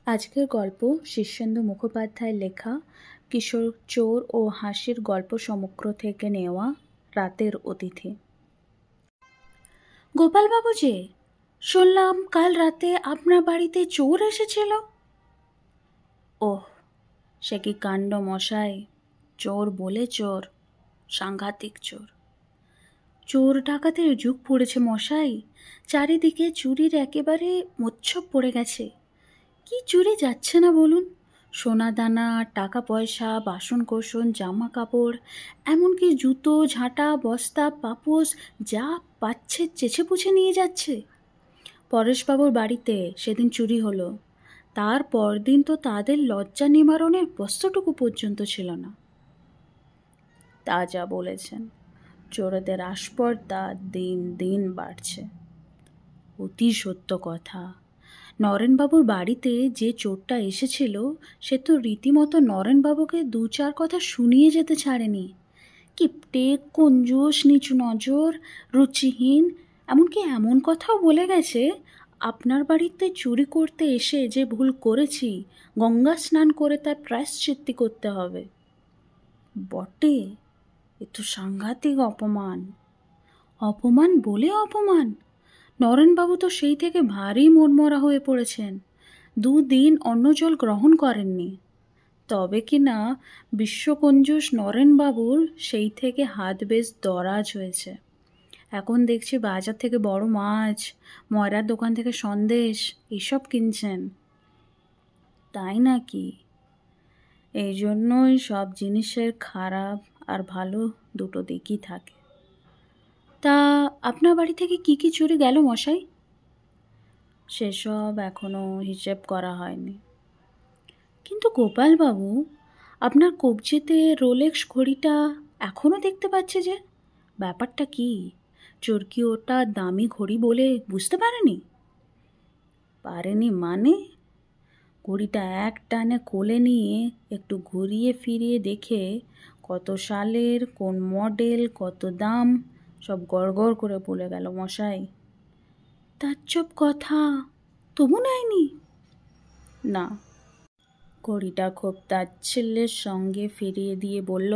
আজকের গল্প শীর্ষেন্দু মুখোপাধ্যায়ের লেখা কিশোর চোর ও হাসির গল্প সমগ্র থেকে নেওয়া রাতের অতিথি। গোপালবাবু যে, শুনলাম কাল রাতে আপনার বাড়িতে চোর এসেছিল। ওহ, সে কি কাণ্ড মশাই! চোর বলে চোর, সাংঘাতিক চোর। চোর ডাকাতের যুগ পড়েছে মশাই। চারিদিকে চুরির একেবারে মোচ্ছব পড়ে গেছে। কি চুরি যাচ্ছে না বলুন? সোনা দানা, টাকা পয়সা, বাসন কোসন, জামা কাপড়, এমনকি জুতো, ঝাঁটা, বস্তা, পাপোশ যা পাচ্ছে চেঁচে পুছে নিয়ে যাচ্ছে। পরেশবাবুর বাড়িতে সেদিন চুরি হলো। তার পরদিন তো তাদের লজ্জা নিবারণের বস্ত্রটুকু পর্যন্ত ছিল না। তা যা বলেছেন, চোরেদের আস্পর্ধা দিন দিন বাড়ছে। অতি সত্য কথা। নরেনবাবুর বাড়িতে যে চোরটা এসেছিল সে তো রীতিমতো নরেনবাবুকে দু চার কথা শুনিয়ে যেতে ছাড়েনি। কিপটে, কঞ্জুস, নিচু নজর, রুচিহীন, এমনকি এমন কথাও বলে গেছে, আপনার বাড়িতে চুরি করতে এসে যে ভুল করেছি গঙ্গা স্নান করে তার প্রায়শ্চিত্তি করতে হবে। বটে, এ তো সাংঘাতিক অপমান। অপমান বলে অপমান! নরেনবাবু তো সেই থেকে ভারী মনমরা হয়ে পড়েছেন। 2 দিন অন্ন জল গ্রহণ করেননি। তবে কি না বিশ্বকঞ্জুস নরেনবাবুর সেই থেকে হাত বেশ দরাজ হয়েছে। এখন দেখছি বাজার থেকে বড় মাছ, ময়রার দোকান থেকে সন্দেশ এইসব কিনছেন। তাই নাকি? এই জন্যই সব জিনিসের খারাপ আর ভালো দুটো দিকই থাকে। তা আপনার বাড়ি থেকে কি কি চুরি গেল মশাই? সেসব এখনো হিসেব করা হয়নি। কিন্তু গোপালবাবু, আপনার কবজিতে রোলেক্স ঘড়িটা এখনো দেখতে পাচ্ছে যে, ব্যাপারটা কি? চোর কি ওটা দামি ঘড়ি বলে বুঝতে পারেনি? পারেনি মানে? ঘড়িটা এক টানে কোলে নিয়ে একটু ঘুরিয়ে ফিরিয়ে দেখে কত সালের, কোন মডেল, কত দাম সব গড়গড় করে বলে গেল মশাই। তাজ্জব কথা, তবু নেয়নি? না। ঘড়িটা খুব তাচ্ছিল্যের সঙ্গে ফিরিয়ে দিয়ে বলল,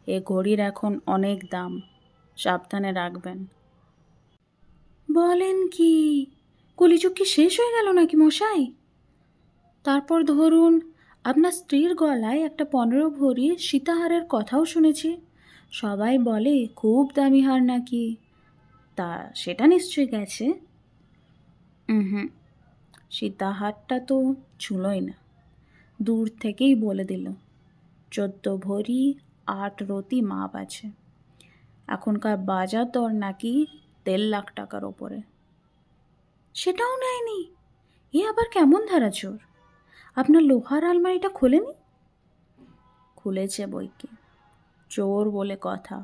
এ ঘড়ির এখন অনেক দাম, সাবধানে রাখবেন। বলেন কি? কলিযুগ কি শেষ হয়ে গেল নাকি মশাই? তারপর ধরুন, আপনার স্ত্রীর গলায় একটা 15 ভরি সীতাহারের কথাও শুনেছি। সবাই বলে খুব দামি হার নাকি। তা সেটা নিশ্চয়ই গেছে? হুম, সীতাহারটা তো ছুঁলোই না। দূর থেকেই বলে দিল 14 ভরি 8 রতি মাপ আছে। এখনকার বাজার দর নাকি 1.5 লাখ টাকার ওপরে। সেটাও নেয়নি? এ আবার কেমন ধারা চোর? আপনার লোহার আলমারিটা খোলেনি? খুলেছে বইকি, চোর বলে কথা।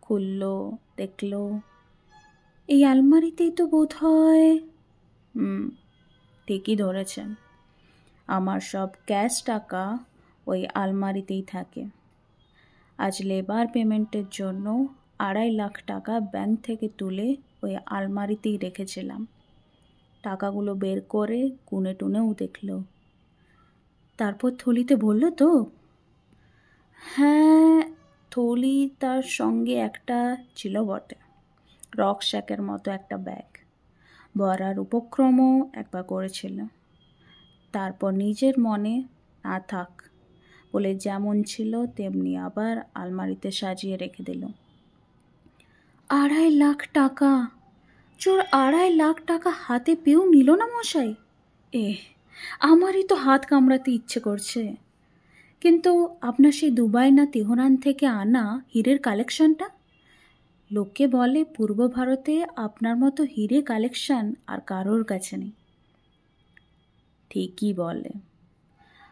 খুললো, দেখলো, এই আলমারিতেই তো বোধ হয়। ঠিকই ধরেছেন। আমার সব ক্যাশ টাকা ওই আলমারিতেই থাকে। আজ লেবার পেমেন্টের জন্য 2.5 লাখ টাকা ব্যাংক থেকে তুলে ওই আলমারিতেই রেখেছিলাম। টাকাগুলো বের করে গুনে টুনেও দেখল। তারপর থলিতে বলল তো? হ্যাঁ, থলি তার সঙ্গে একটা ছিল বটে, রকস্যাকের মতো একটা ব্যাগ। ভরার উপক্রমও একবার করেছিল। তারপর নিজের মনে না থাক বলে যেমন ছিল তেমনি আবার আলমারিতে সাজিয়ে রেখে দিল। 2.5 লাখ টাকা! চোর 2.5 লাখ টাকা হাতে পেয়েও নিল না মশাই? আমারই তো হাত কামড়াতে ইচ্ছে করছে। কিন্তু আপনার সেই দুবাই না তেহরান থেকে আনা হীরের কালেকশনটা? লোকে বলে পূর্ব ভারতে আপনার মতো হীরে কালেকশন আর কারোর কাছে নেই। ঠিকই বলে।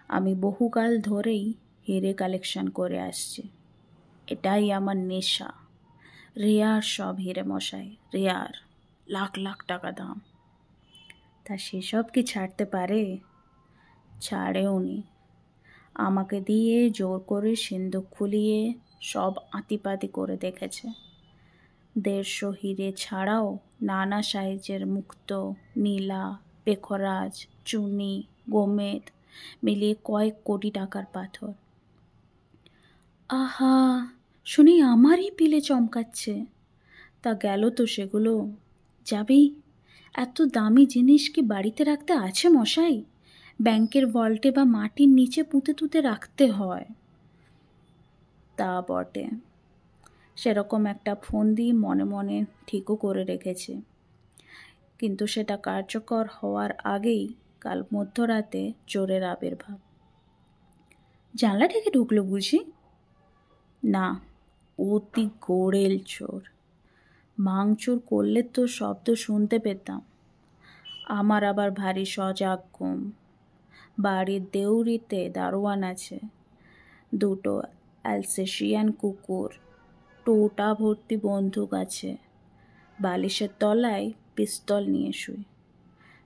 আমি বহুকাল ধরেই হীরে কালেকশন করে আসছি। এটাই আমার নেশা। রেয়ার সব হীরে মশাই, রেয়ার, লাখ লাখ টাকা দাম। তা সেসব কি ছাড়তে পারে? ছাড়েও নি। আমাকে দিয়ে জোর করে সিন্দুক খুলিয়ে সব আঁতিপাতি করে দেখেছে। 150 হীরে ছাড়াও নানা সাইজের মুক্তো, নীলা, পেখরাজ, চুনি, গোমেদ মিলিয়ে কয়েক কোটি টাকার পাথর। আহা, শুনেই আমারই পিলে চমকাচ্ছে। তা গেল তো সেগুলো, যাবেই। এত দামি জিনিস কি বাড়িতে রাখতে আছে মশাই? ব্যাংকের ভল্টে বা মাটির নিচে পুঁতে তুতে রাখতে হয়। তা বটে, সেরকম একটা ফন্দি মনে মনে ঠিকও করে রেখেছে, কিন্তু সেটা কার্যকর হওয়ার আগেই কাল মধ্যরাতে চোরের আবির্ভাব। জানলা থেকে ঢুকলো বুঝি? না, অতি গোড়েল চোর। ভাঙচুর করলে তো শব্দ শুনতে পেতাম। আমার আবার ভারী সজাগ ঘুম। বাড়ির দেউরিতে দারোয়ান আছে, দুটো অ্যালসেশিয়ান কুকুর, টোটা ভর্তি বন্দুক আছে, বালিশের তলায় পিস্তল নিয়ে শুই।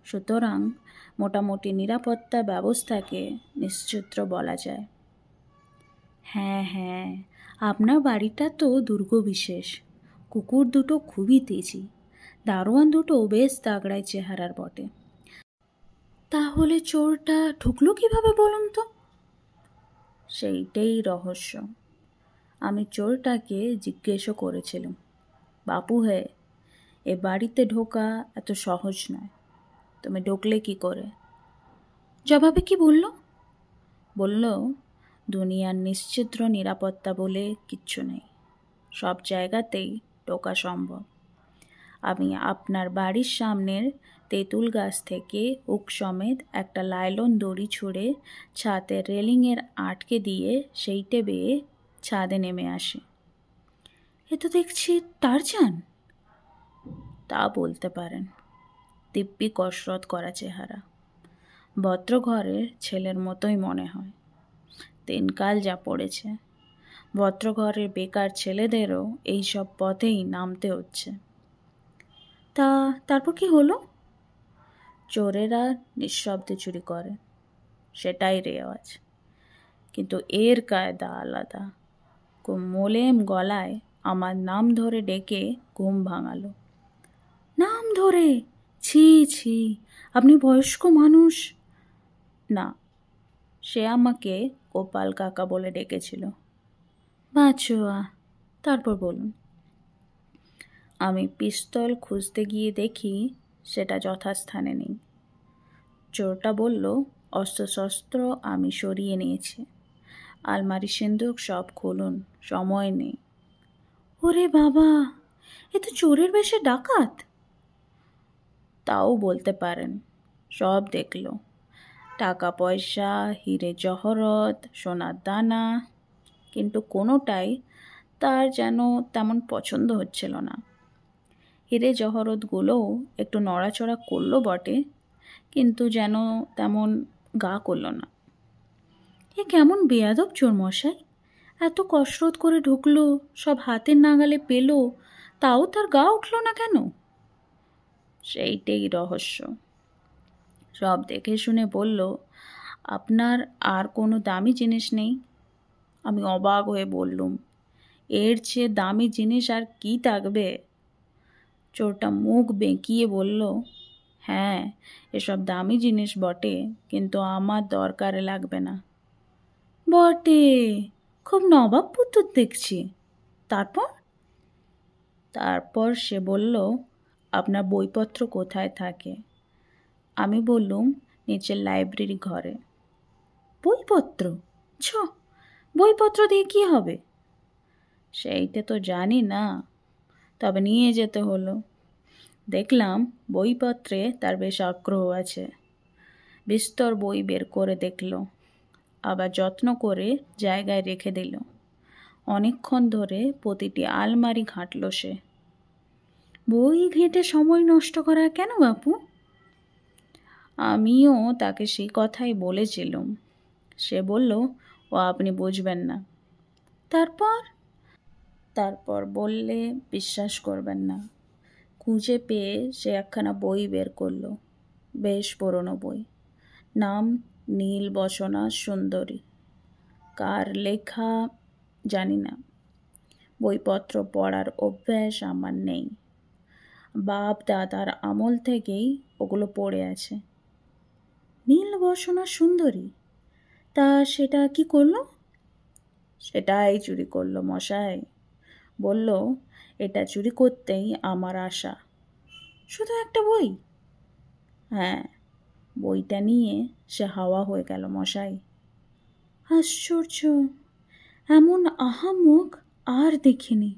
সুতরাং মোটামুটি নিরাপত্তা ব্যবস্থাকে নিশ্চিদ্র বলা যায়। হ্যাঁ হ্যাঁ, আপনার বাড়িটা তো দুর্গ বিশেষ। কুকুর দুটো খুবই তেজি, দারোয়ান দুটো বেশ তাগড়ায় চেহারার বটে। তাহলে চোরটা ঢুকলো কিভাবে বলুন তো? সেইটাই রহস্য। আমি চোরটাকে জিজ্ঞেসও করেছিলাম, বাপু হে, এ বাড়িতে ঢোকা এত সহজ নয়, তুমি ঢুকলে কি করে? জবাবে কি বলল? বলল, দুনিয়ার নিশ্চিদ্র নিরাপত্তা বলে কিচ্ছু নেই, সব জায়গাতেই ঢোকা সম্ভব। আমি আপনার বাড়ির সামনের তেঁতুল গাছ থেকে হুক সমেত একটা লাইলন দড়ি ছুঁড়ে ছাদের রেলিংয়ের আটকে দিয়ে সেইটে বেয়ে ছাদে নেমে আসি। এ তো দেখছি টারজান। তা বলতে পারেন। দিব্যি কসরত করা চেহারা, ভদ্রঘরের ছেলের মতোই মনে হয়। দিনকাল যা পড়েছে, ভদ্রঘরের বেকার ছেলেদেরও এইসব পথেই নামতে হচ্ছে। তারপর কি হলো? চোরেরা নিঃশব্দে চুরি করে, সেটাই রেওয়াজ। কিন্তু এর কায়দা আলাদা। খুব মোলেম গলায় আমার নাম ধরে ডেকে ঘুম ভাঙালো। নাম ধরে? ছি ছি, আপনি বয়স্ক মানুষ। না, সে আমাকে গোপাল কাকা বলে ডেকেছিল। বাঁচোয়া, তারপর বলুন। আমি পিস্তল খুঁজতে গিয়ে দেখি সেটা যথাস্থানে নেই। চোরটা বলল, অস্ত্রশস্ত্র আমি সরিয়ে নিয়েছি, আলমারি সিন্দুক সব খুলুন, সময় নেই। ওরে বাবা, এ তো চোরের বেশে ডাকাত। তাও বলতে পারেন। সব দেখলো, টাকা পয়সা, হিরে জহরত, সোনার দানা, কিন্তু কোনোটাই তার যেন তেমন পছন্দ হচ্ছিল না। হিরে জহরতগুলোও একটু নড়াচড়া করলো বটে, কিন্তু যেন তেমন গা করল না। এ কেমন বেয়াদব চোর মশাই! এত কসরত করে ঢুকলো, সব হাতের নাগালে পেল, তাও তার গা উঠল না কেন? সেইটাই রহস্য। সব দেখে শুনে বলল, আপনার আর কোনো দামি জিনিস নেই? আমি অবাক হয়ে বললুম, এর চেয়ে দামি জিনিস আর কি থাকবে? চোরটা মুখ বেঁকিয়ে বলল, হ্যাঁ, এসব দামি জিনিস বটে, কিন্তু আমার দরকারে লাগবে না। বটে, খুব নবাব পুতুল দেখছি। তারপর? তারপর সে বলল, আপনার বইপত্র কোথায় থাকে? আমি বললুম, নিচের লাইব্রেরি ঘরে। বইপত্র? বইপত্র দিয়ে কি হবে? সেইটা তো জানি না, তবে নিয়ে যেতে হলো। দেখলাম বইপত্রে তার বেশ আগ্রহ আছে। বিস্তর বই বের করে দেখল, আবার যত্ন করে জায়গায় রেখে দিল। অনেকক্ষণ ধরে প্রতিটি আলমারি ঘাঁটল সে। বই ঘেঁটে সময় নষ্ট করা কেন বাপু? আমিও তাকে সেই কথাই বলেছিলুম। সে বলল, ও আপনি বুঝবেন না। তারপর বললে বিশ্বাস করবেন না। খুঁজে পেয়ে সে একখানা বই বের করলো, বেশ পুরনো বই। নাম নীলবসনা সুন্দরী। কার লেখা জানি না। বইপত্র পড়ার অভ্যাস আমার নেই। বাপ দাদার আমল থেকেই ওগুলো পড়ে আছে। বসনা সুন্দরী। তা সেটা কি করলো? সেটাই চুরি করলো মশাই। বলল এটা চুরি করতেই আমার আশা। শুধু একটা বই? হ্যাঁ, বইটা নিয়ে সে হাওয়া হয়ে গেল মশাই। আশ্চর্য, এমন আহাম্মক আর দেখিনি।